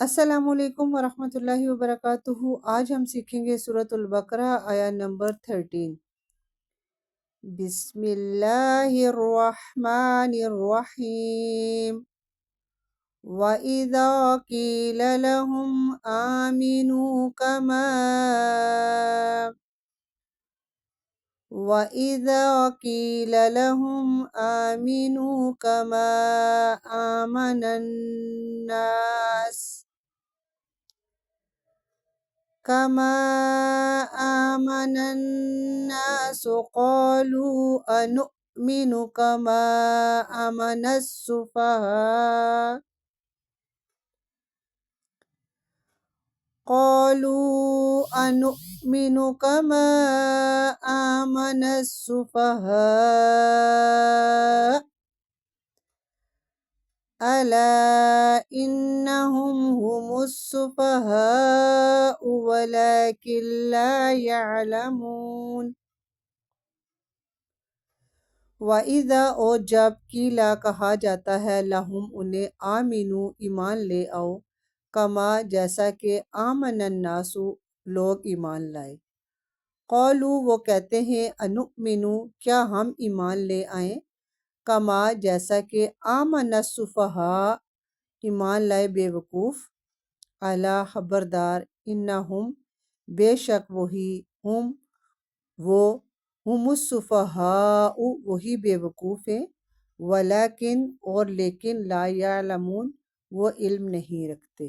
السلام علیکم ورحمۃ اللہ وبرکاتہ۔ آج ہم سیکھیں گے سورۃ البقرہ آیا نمبر 13۔ بسم اللہ الرحمن الرحیم۔ وَإِذَا قِيلَ لَهُمْ آمِنُوا كَمَا آمَنَ النَّاسُ قَالُوا أَنُؤْمِنُ كَمَا آمَنَ السُّفَهَاءُ أَلَا إِنَّهُمْ هُمُ السُّفَهَاءُ وَلَكِنْ لَا يَعْلَمُونَ۔ وَإِذَا اور جب قیلا کہا جاتا ہے لہم انہیں آمینو ایمان لے آؤ، کما جیسا کہ آمن الناس لوگ ایمان لائے، قالو وہ کہتے ہیں انؤمنو کیا ہم ایمان لے آئیں، کما جیسا کہ آمن السفہاء ایمان لائے بے وقوف، الا خبردار انہم بے شک وہی وہ ہم السفہاء وہی بے وقوف ہیں، ولیکن اور لیکن لا یعلمون وہ علم نہیں رکھتے۔